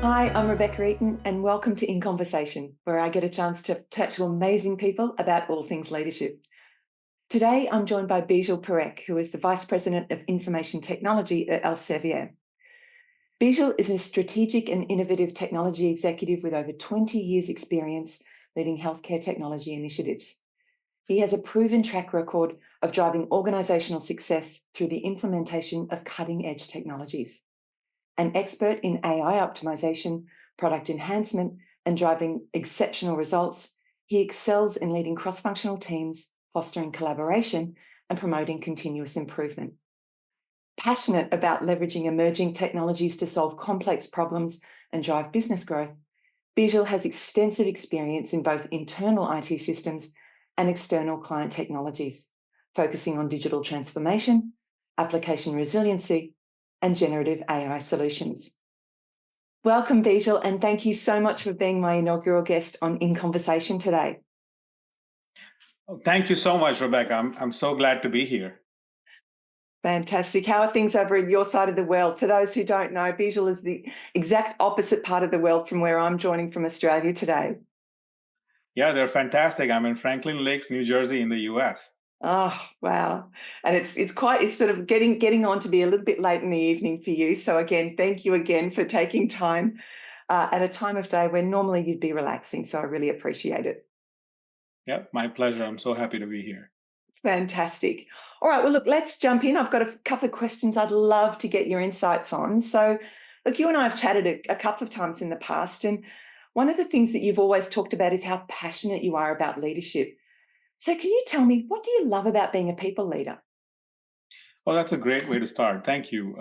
Hi, I'm Rebecca Eaton, and welcome to In Conversation, where I get a chance to chat to amazing people about all things leadership. Today, I'm joined by Bijal Parekh, who is the Vice President of Information Technology at Elsevier. Bijal is a strategic and innovative technology executive with over 20 years' experience leading healthcare technology initiatives. He has a proven track record of driving organisational success through the implementation of cutting-edge technologies. An expert in AI optimization, product enhancement, and driving exceptional results, he excels in leading cross-functional teams, fostering collaboration, and promoting continuous improvement. Passionate about leveraging emerging technologies to solve complex problems and drive business growth, Bijal has extensive experience in both internal IT systems and external client technologies, focusing on digital transformation, application resiliency, and generative AI solutions. Welcome, Bijal, and thank you so much for being my inaugural guest on In Conversation today. Oh, thank you so much, Rebecca. I'm so glad to be here. Fantastic. How are things over at your side of the world? For those who don't know, Bijal is the exact opposite part of the world from where I'm joining from Australia today. Yeah, they're fantastic. I'm in Franklin Lakes, New Jersey, in the U.S. Oh, wow. And it's sort of getting on to be a little bit late in the evening for you. So again, thank you again for taking time at a time of day when normally you'd be relaxing. So I really appreciate it. Yeah, my pleasure. I'm so happy to be here. Fantastic. All right, well, look, let's jump in. I've got a couple of questions I'd love to get your insights on. So, look, you and I have chatted a couple of times in the past, and one of the things that you've always talked about is how passionate you are about leadership. So, can you tell me, what do you love about being a people leader? Well, that's a great way to start. Thank you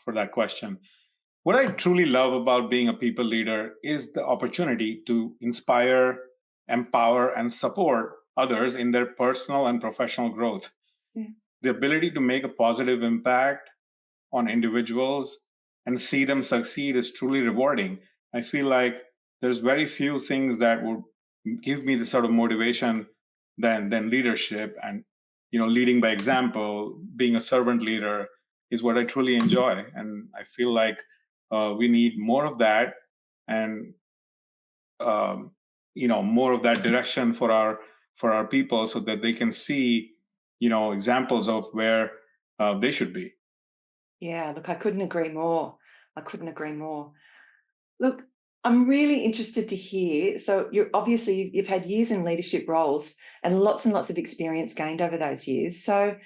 for that question. What I truly love about being a people leader is the opportunity to inspire, empower, and support others in their personal and professional growth. Yeah. The ability to make a positive impact on individuals and see them succeed is truly rewarding. I feel like there's very few things that would give me the sort of motivation than leadership, and leading by example, being a servant leader is what I truly enjoy, and I feel like we need more of that, and um, more of that direction for our people, so that they can see examples of where they should be. Yeah, look, I couldn't agree more. I couldn't agree more. Look, I'm really interested to hear. So, you've had years in leadership roles and lots of experience gained over those years. So,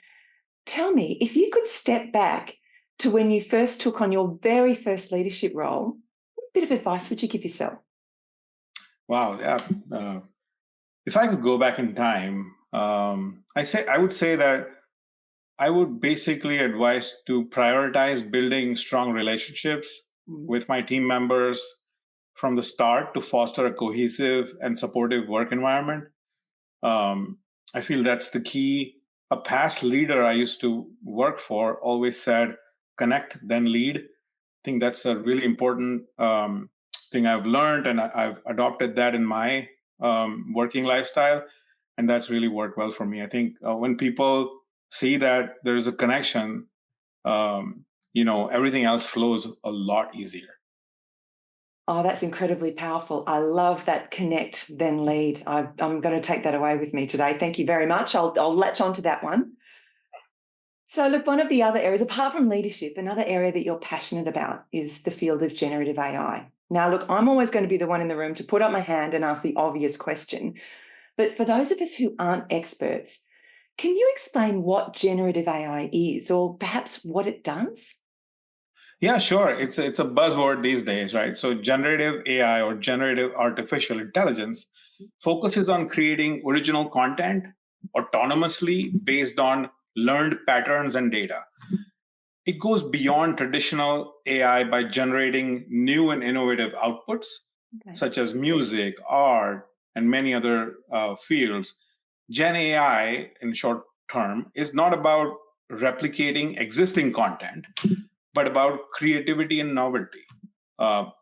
tell me, if you could step back to when you first took on your very first leadership role, what bit of advice would you give yourself? Wow, yeah. If I could go back in time, I would say that I would basically advise to prioritize building strong relationships Mm. with my team members from the start to foster a cohesive and supportive work environment. Um, I feel that's the key. A past leader I used to work for always said, "Connect, then lead." I think that's a really important thing I've learned, and I've adopted that in my working lifestyle, and that's really worked well for me. I think when people see that there's a connection, everything else flows a lot easier. Oh, that's incredibly powerful. I love that connect, then lead. I'm going to take that away with me today. Thank you very much. I'll latch on to that one. So, look, one of the other areas, apart from leadership, another area that you're passionate about is the field of generative AI. Now, look, I'm always going to be the one in the room to put up my hand and ask the obvious question. But for those of us who aren't experts, can you explain what generative AI is, or perhaps what it does? Yeah, sure. It's a buzzword these days, right? So generative AI, or generative artificial intelligence, focuses on creating original content autonomously based on learned patterns and data. It goes beyond traditional AI by generating new and innovative outputs, Okay. such as music, art, and many other fields. Gen AI, in short term, is not about replicating existing content, but about creativity and novelty.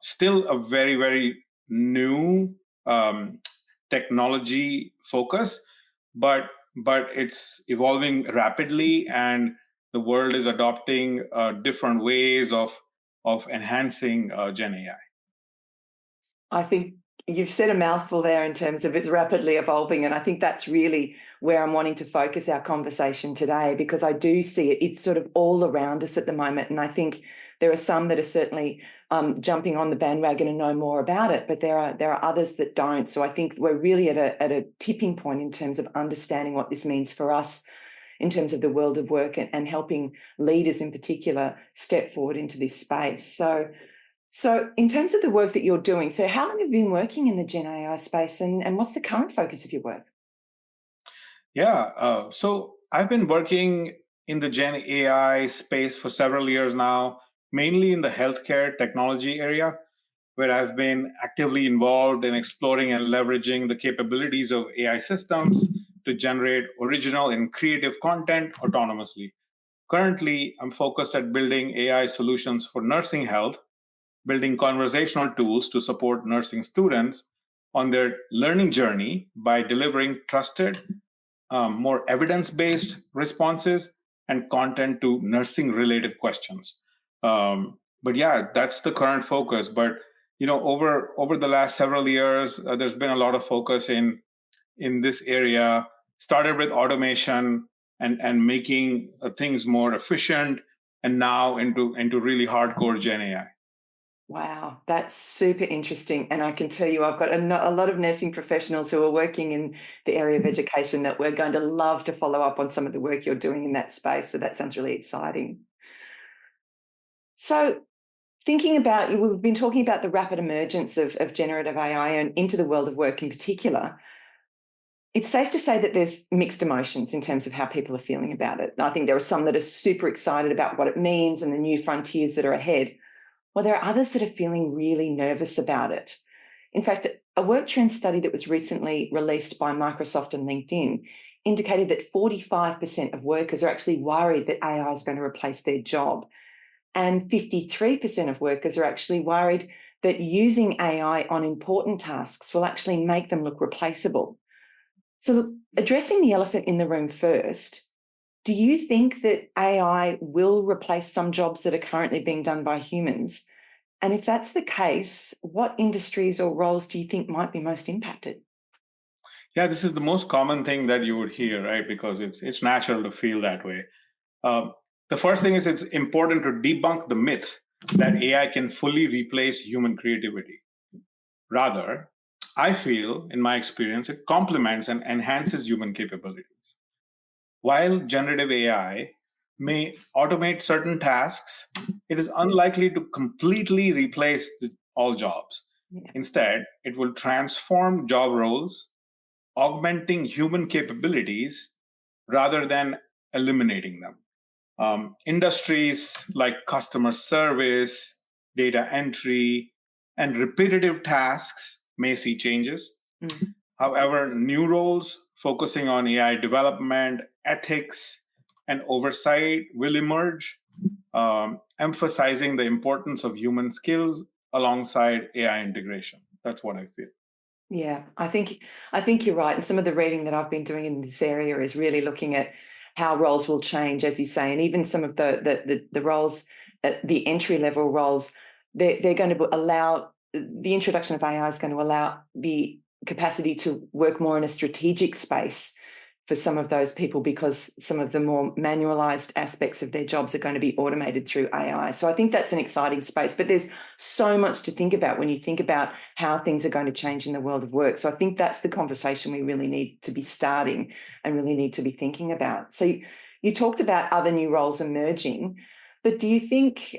Still a very, very new technology focus, but it's evolving rapidly, and the world is adopting different ways of enhancing Gen AI. I think you've said a mouthful there in terms of it's rapidly evolving. And I think that's really where I'm wanting to focus our conversation today, because I do see it. It's sort of all around us at the moment. And I think there are some that are certainly jumping on the bandwagon and know more about it, but there are others that don't. So I think we're really at a tipping point in terms of understanding what this means for us in terms of the world of work, and helping leaders in particular step forward into this space. So in terms of the work that you're doing, so how long have you been working in the Gen AI space, and what's the current focus of your work? Yeah, so I've been working in the Gen AI space for several years now, mainly in the healthcare technology area, where I've been actively involved in exploring and leveraging the capabilities of AI systems to generate original and creative content autonomously. Currently, I'm focused at building AI solutions for nursing health, building conversational tools to support nursing students on their learning journey by delivering trusted, more evidence-based responses and content to nursing-related questions. But yeah, that's the current focus. But over the last several years, there's been a lot of focus in this area. Started with automation and making things more efficient, and now into really hardcore Gen AI. Wow, that's super interesting. And I can tell you, I've got a lot of nursing professionals who are working in the area of education that we're going to love to follow up on some of the work you're doing in that space. So that sounds really exciting. So thinking about you, we've been talking about the rapid emergence of generative AI and into the world of work in particular. It's safe to say that there's mixed emotions in terms of how people are feeling about it. I think there are some that are super excited about what it means and the new frontiers that are ahead, while there are others that are feeling really nervous about it. In fact, a work trend study that was recently released by Microsoft and LinkedIn indicated that 45% of workers are actually worried that AI is going to replace their job. And 53% of workers are actually worried that using AI on important tasks will actually make them look replaceable. So, addressing the elephant in the room first, do you think that AI will replace some jobs that are currently being done by humans? And if that's the case, what industries or roles do you think might be most impacted? Yeah, this is the most common thing that you would hear, right? Because it's natural to feel that way. Um, the first thing is it's important to debunk the myth that AI can fully replace human creativity. Rather, I feel, in my experience, it complements and enhances human capabilities. While generative AI may automate certain tasks, it is unlikely to completely replace all jobs. Yeah. Instead, it will transform job roles, augmenting human capabilities rather than eliminating them. Industries like customer service, data entry, and repetitive tasks may see changes. Mm. However, new roles focusing on AI development, ethics, and oversight will emerge, emphasizing the importance of human skills alongside AI integration. That's what I feel. Yeah, I think you're right. And some of the reading that I've been doing in this area is really looking at how roles will change, as you say, and even some of the roles, the entry level roles, they're going to allow the introduction of AI is going to allow the capacity to work more in a strategic space for some of those people, because some of the more manualized aspects of their jobs are going to be automated through AI. So I think that's an exciting space, but there's so much to think about when you think about how things are going to change in the world of work. So I think that's the conversation we really need to be starting and really need to be thinking about. So you talked about other new roles emerging, but do you think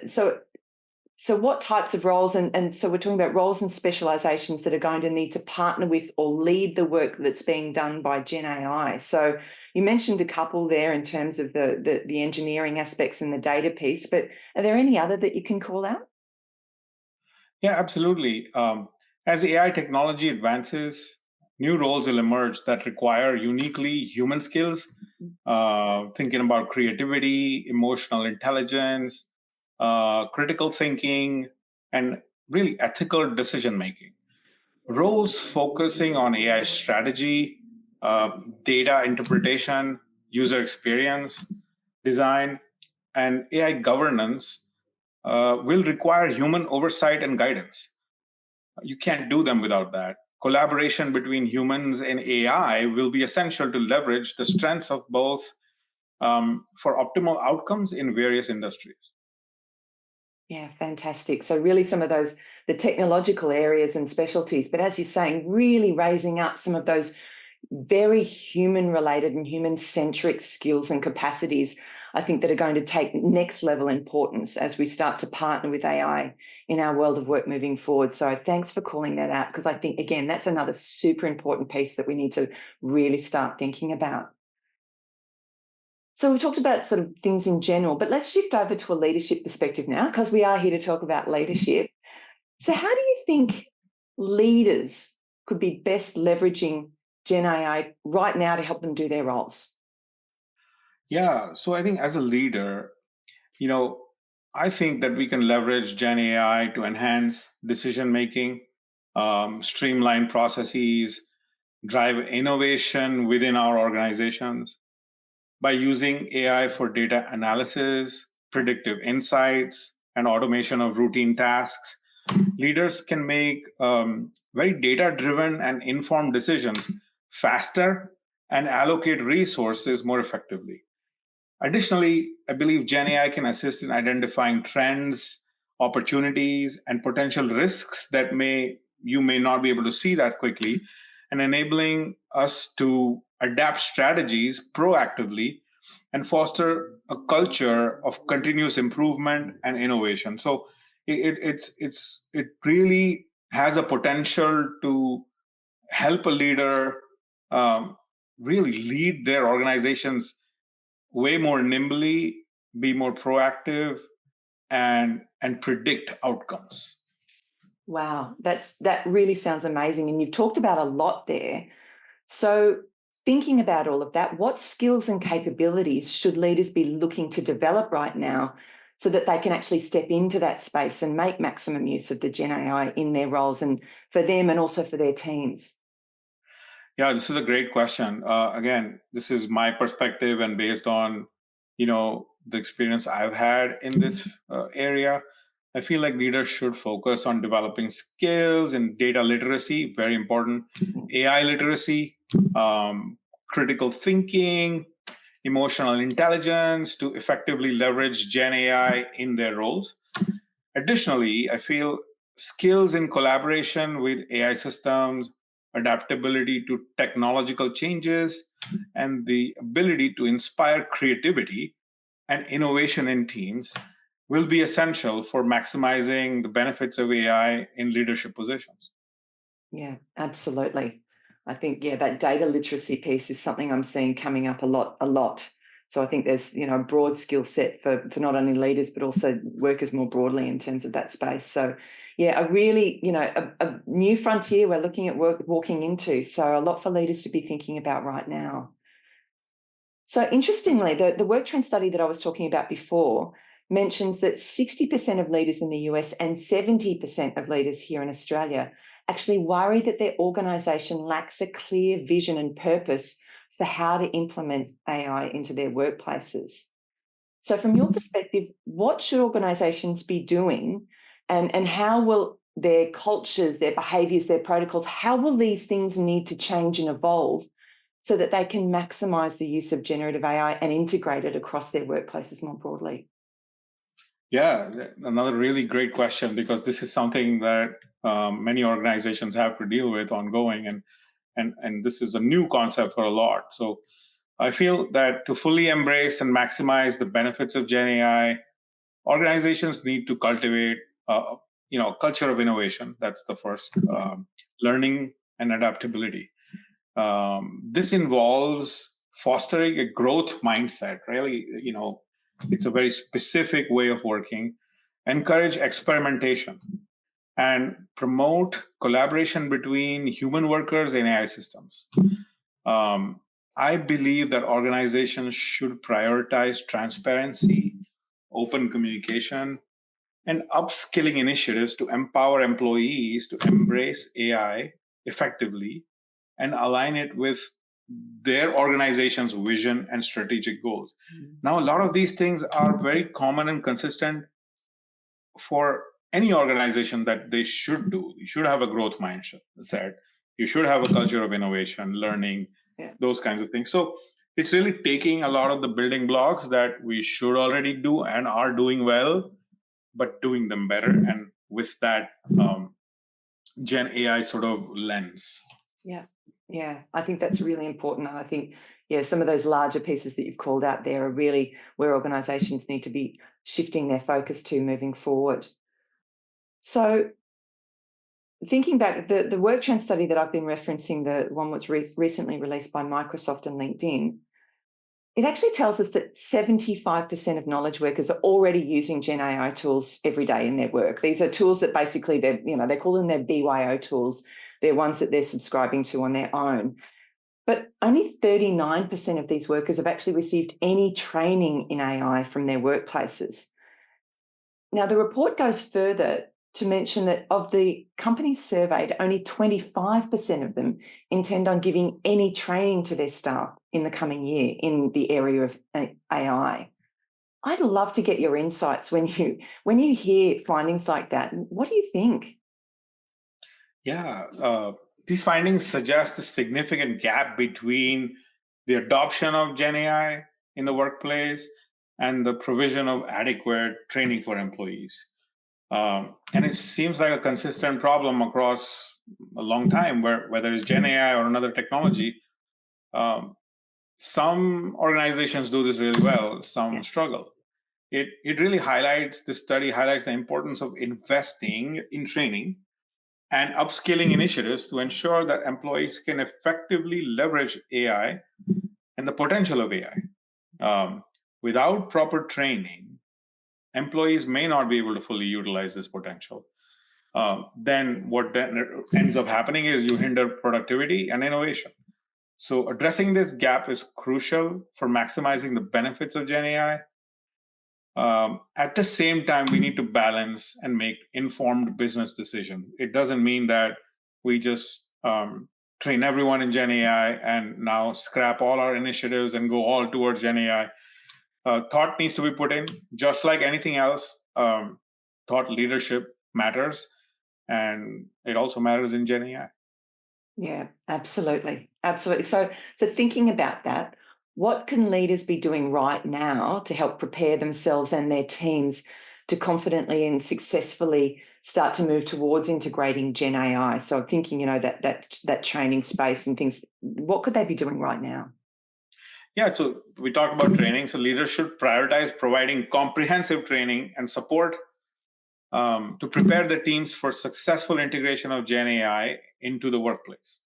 so what types of roles, and so we're talking about roles and specializations that are going to need to partner with or lead the work that's being done by Gen AI. So you mentioned a couple there in terms of the engineering aspects and the data piece, but are there any other that you can call out? Yeah, absolutely. As AI technology advances, new roles will emerge that require uniquely human skills, thinking about creativity, emotional intelligence, critical thinking, and really ethical decision making. Roles focusing on AI strategy, data interpretation, user experience, design, and AI governance will require human oversight and guidance. You can't do them without that. Collaboration between humans and AI will be essential to leverage the strengths of both for optimal outcomes in various industries. Yeah, fantastic. So really some of those, the technological areas and specialties, but as you're saying, really raising up some of those very human related and human centric skills and capacities, I think, that are going to take next level importance as we start to partner with AI in our world of work moving forward. So thanks for calling that out, because I think, again, that's another super important piece that we need to really start thinking about. So we've talked about sort of things in general, but let's shift over to a leadership perspective now, because we are here to talk about leadership. So how do you think leaders could be best leveraging Gen AI right now to help them do their roles? Yeah, so I think as a leader, you know, I think that we can leverage Gen AI to enhance decision making, streamline processes, drive innovation within our organizations by using AI for data analysis, predictive insights, and automation of routine tasks. Leaders can make very data driven and informed decisions faster and allocate resources more effectively. Additionally, I believe Gen AI can assist in identifying trends, opportunities, and potential risks that you may not be able to see that quickly, and enabling us to adapt strategies proactively and foster a culture of continuous improvement and innovation. So it really has a potential to help a leader really lead their organizations way more nimbly, be more proactive, and predict outcomes. Wow, that really sounds amazing. And you've talked about a lot there. So thinking about all of that, what skills and capabilities should leaders be looking to develop right now so that they can actually step into that space and make maximum use of the Gen AI in their roles, and for them and also for their teams? Yeah, this is a great question. Again, this is my perspective and based on, the experience I've had in this area. I feel like leaders should focus on developing skills in data literacy, very important, AI literacy, critical thinking, emotional intelligence to effectively leverage Gen AI in their roles. Additionally, I feel skills in collaboration with AI systems, adaptability to technological changes, and the ability to inspire creativity and innovation in teams will be essential for maximizing the benefits of AI in leadership positions. Yeah, absolutely. I think, yeah, that data literacy piece is something I'm seeing coming up a lot. So I think there's, a broad skill set for not only leaders, but also workers more broadly in terms of that space. So yeah, a really, a new frontier we're looking at walking into. So a lot for leaders to be thinking about right now. So interestingly, the work trend study that I was talking about before mentions that 60% of leaders in the US and 70% of leaders here in Australia actually worry that their organisation lacks a clear vision and purpose for how to implement AI into their workplaces. So from your perspective, what should organisations be doing, and how will their cultures, their behaviours, their protocols, how will these things need to change and evolve so that they can maximise the use of generative AI and integrate it across their workplaces more broadly? Yeah, another really great question because this is something that many organizations have to deal with ongoing, and this is a new concept for a lot. So I feel that to fully embrace and maximize the benefits of Gen AI, organizations need to cultivate, a culture of innovation. That's the first, learning and adaptability. This involves fostering a growth mindset. Really, it's a very specific way of working. Encourage experimentation and promote collaboration between human workers and AI systems. Um, I believe that organizations should prioritize transparency, open communication, and upskilling initiatives to empower employees to embrace AI effectively and align it with their organization's vision and strategic goals. Now, a lot of these things are very common and consistent for any organization that they should do. You should have a growth mindset. You should have a culture of innovation, learning, those kinds of things. So it's really taking a lot of the building blocks that we should already do and are doing well, but doing them better, and with that Gen AI sort of lens. Yeah, I think that's really important. And I think, some of those larger pieces that you've called out there are really where organisations need to be shifting their focus to moving forward. So thinking back, the work trend study that I've been referencing, the one that's recently released by Microsoft and LinkedIn, it actually tells us that 75% of knowledge workers are already using Gen AI tools every day in their work. These are tools that basically they call them their BYO tools. They're ones that they're subscribing to on their own. But only 39% of these workers have actually received any training in AI from their workplaces. Now, the report goes further to mention that of the companies surveyed, only 25% of them intend on giving any training to their staff in the coming year in the area of AI. I'd love to get your insights when you hear findings like that. What do you think? Yeah, these findings suggest a significant gap between the adoption of Gen AI in the workplace and the provision of adequate training for employees. And it seems like a consistent problem across a long time, where whether it's Gen AI or another technology, um, some organizations do this really well, some struggle. It really highlights, this study highlights the importance of investing in training and upskilling initiatives to ensure that employees can effectively leverage AI and the potential of AI. Without proper training, employees may not be able to fully utilize this potential. Then what then ends up happening is you hinder productivity and innovation. So addressing this gap is crucial for maximizing the benefits of Gen AI. At the same time, we need to balance and make informed business decisions. It doesn't mean that we just train everyone in Gen AI and now scrap all our initiatives and go all towards Gen AI. Thought needs to be put in, just like anything else. Thought leadership matters, and it also matters in Gen AI. Yeah, absolutely. Absolutely. So thinking about that, what can leaders be doing right now to help prepare themselves and their teams to confidently and successfully start to move towards integrating Gen AI? So I'm thinking, that training space and things. What could they be doing right now? Yeah, so we talked about training. So leaders should prioritize providing comprehensive training and support to prepare the teams for successful integration of Gen AI into the workplace.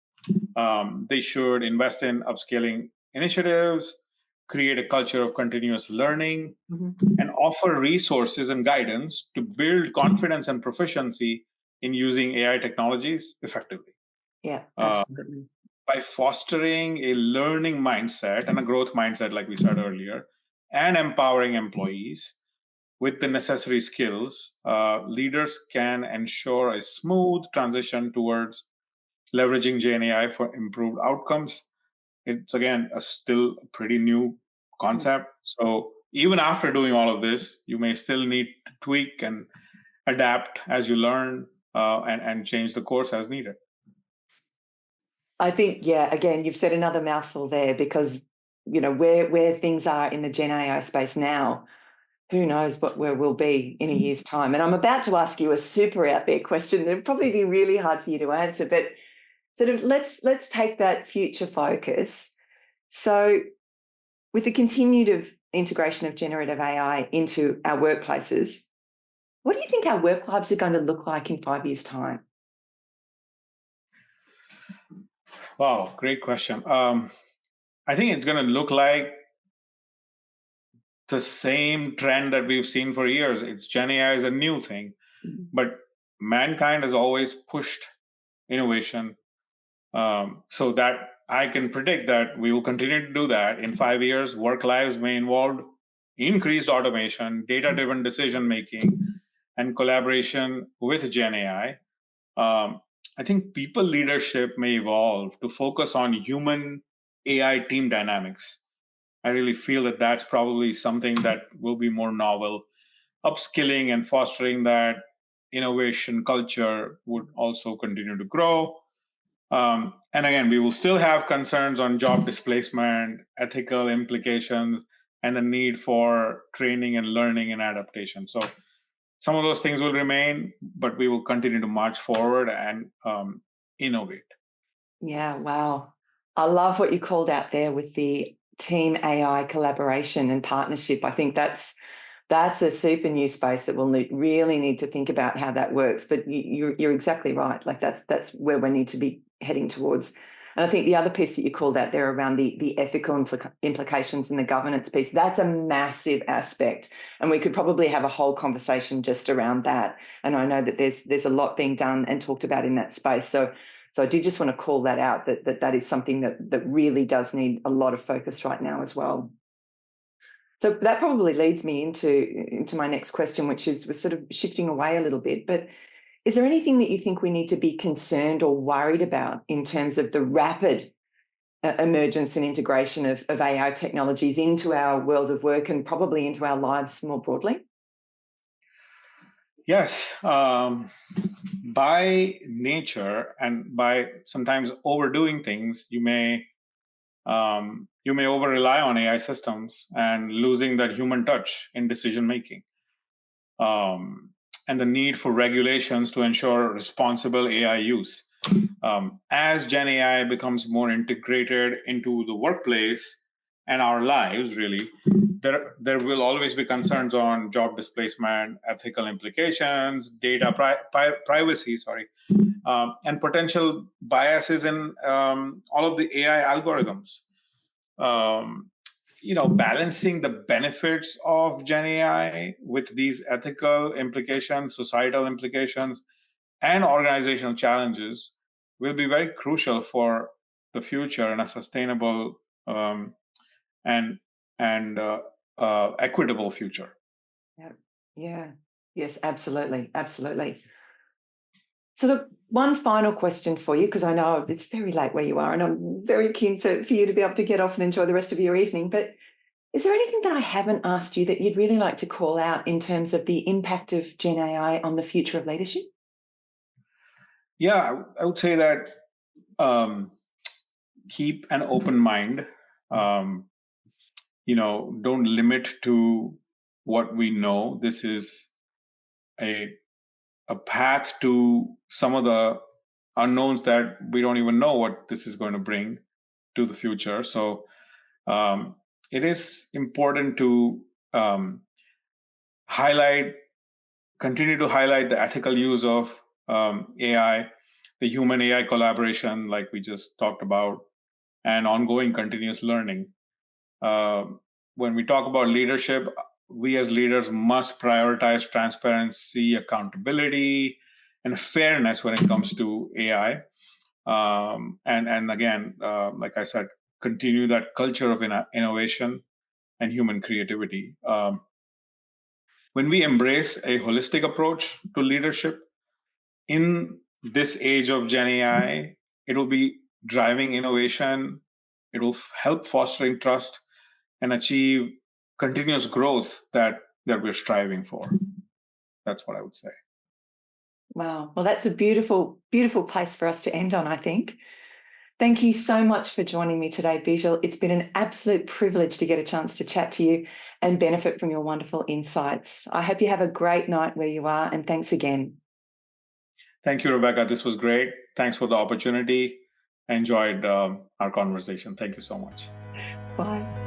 They should invest in upscaling initiatives, create a culture of continuous learning, and offer resources and guidance to build confidence and proficiency in using AI technologies effectively. Yeah, absolutely. By fostering a learning mindset and a growth mindset, like we said earlier, and empowering employees with the necessary skills, leaders can ensure a smooth transition towards leveraging GenAI for improved outcomes. It's again still a pretty new concept. So even after doing all of this, you may still need to tweak and adapt as you learn, and change the course as needed. I think, again, you've said another mouthful there because, where things are in the Gen AI space now, who knows where we'll be in a year's time. And I'm about to ask you a super out there question that'll probably be really hard for you to answer, but sort of let's take that future focus. So with the continued integration of generative AI into our workplaces, what do you think our work lives are going to look like in 5 years' time? Wow, great question. I think it's going to look like the same trend that we've seen for years. It's Gen AI is a new thing, but mankind has always pushed innovation. So that I can predict that we will continue to do that. In 5 years, work lives may involve increased automation, data-driven decision making, and collaboration with Gen AI. I think people leadership may evolve to focus on human AI team dynamics. I really feel that that's probably something that will be more novel. Upskilling and fostering that innovation culture would also continue to grow. And again, we will still have concerns on job displacement, ethical implications, and the need for training and learning and adaptation. So some of those things will remain, but we will continue to march forward and innovate. Yeah, wow. I love what you called out there with the team AI collaboration and partnership. I think that's a super new space that we'll really need to think about how that works. But you're exactly right. Like that's where we need to be heading towards. And I think the other piece that you called out there around the ethical implications and the governance piece, that's a massive aspect. And we could probably have a whole conversation just around that. And I know that there's a lot being done and talked about in that space. So I did just want to call that out, that is something that really does need a lot of focus right now as well. So that probably leads me into my next question, which is we're sort of shifting away a little bit. But is there anything that you think we need to be concerned or worried about in terms of the rapid emergence and integration of AI technologies into our world of work and probably into our lives more broadly? Yes, by nature and by sometimes overdoing things, you may over rely on AI systems and losing that human touch in decision making. And the need for regulations to ensure responsible AI use. As Gen AI becomes more integrated into the workplace and our lives, really, there will always be concerns on job displacement, ethical implications, data privacy, and potential biases in all of the AI algorithms. Um, Balancing the benefits of Gen AI with these ethical implications, societal implications, and organizational challenges will be very crucial for the future and a sustainable and equitable future. Yeah. Yeah. Yes, absolutely. Absolutely. So look, one final question for you, because I know it's very late where you are, and I'm very keen for you to be able to get off and enjoy the rest of your evening. But is there anything that I haven't asked you that you'd really like to call out in terms of the impact of Gen AI on the future of leadership? Yeah, I would say that um, keep an open mind. Um, don't limit to what we know. This is a path to some of the unknowns that we don't even know what this is going to bring to the future. So it is important to highlight, continue to highlight the ethical use of AI, the human AI collaboration, like we just talked about, and ongoing continuous learning. Uh, when we talk about leadership, we as leaders must prioritize transparency, accountability, and fairness when it comes to AI. And again, like I said, continue that culture of innovation and human creativity. When we embrace a holistic approach to leadership in this age of Gen AI, it will be driving innovation. It will help fostering trust and achieve continuous growth that we're striving for. That's what I would say. Wow. Well, that's a beautiful, beautiful place for us to end on, I think. Thank you so much for joining me today, Bijal. It's been an absolute privilege to get a chance to chat to you and benefit from your wonderful insights. I hope you have a great night where you are, and thanks again. Thank you, Rebecca. This was great. Thanks for the opportunity. I enjoyed our conversation. Thank you so much. Bye.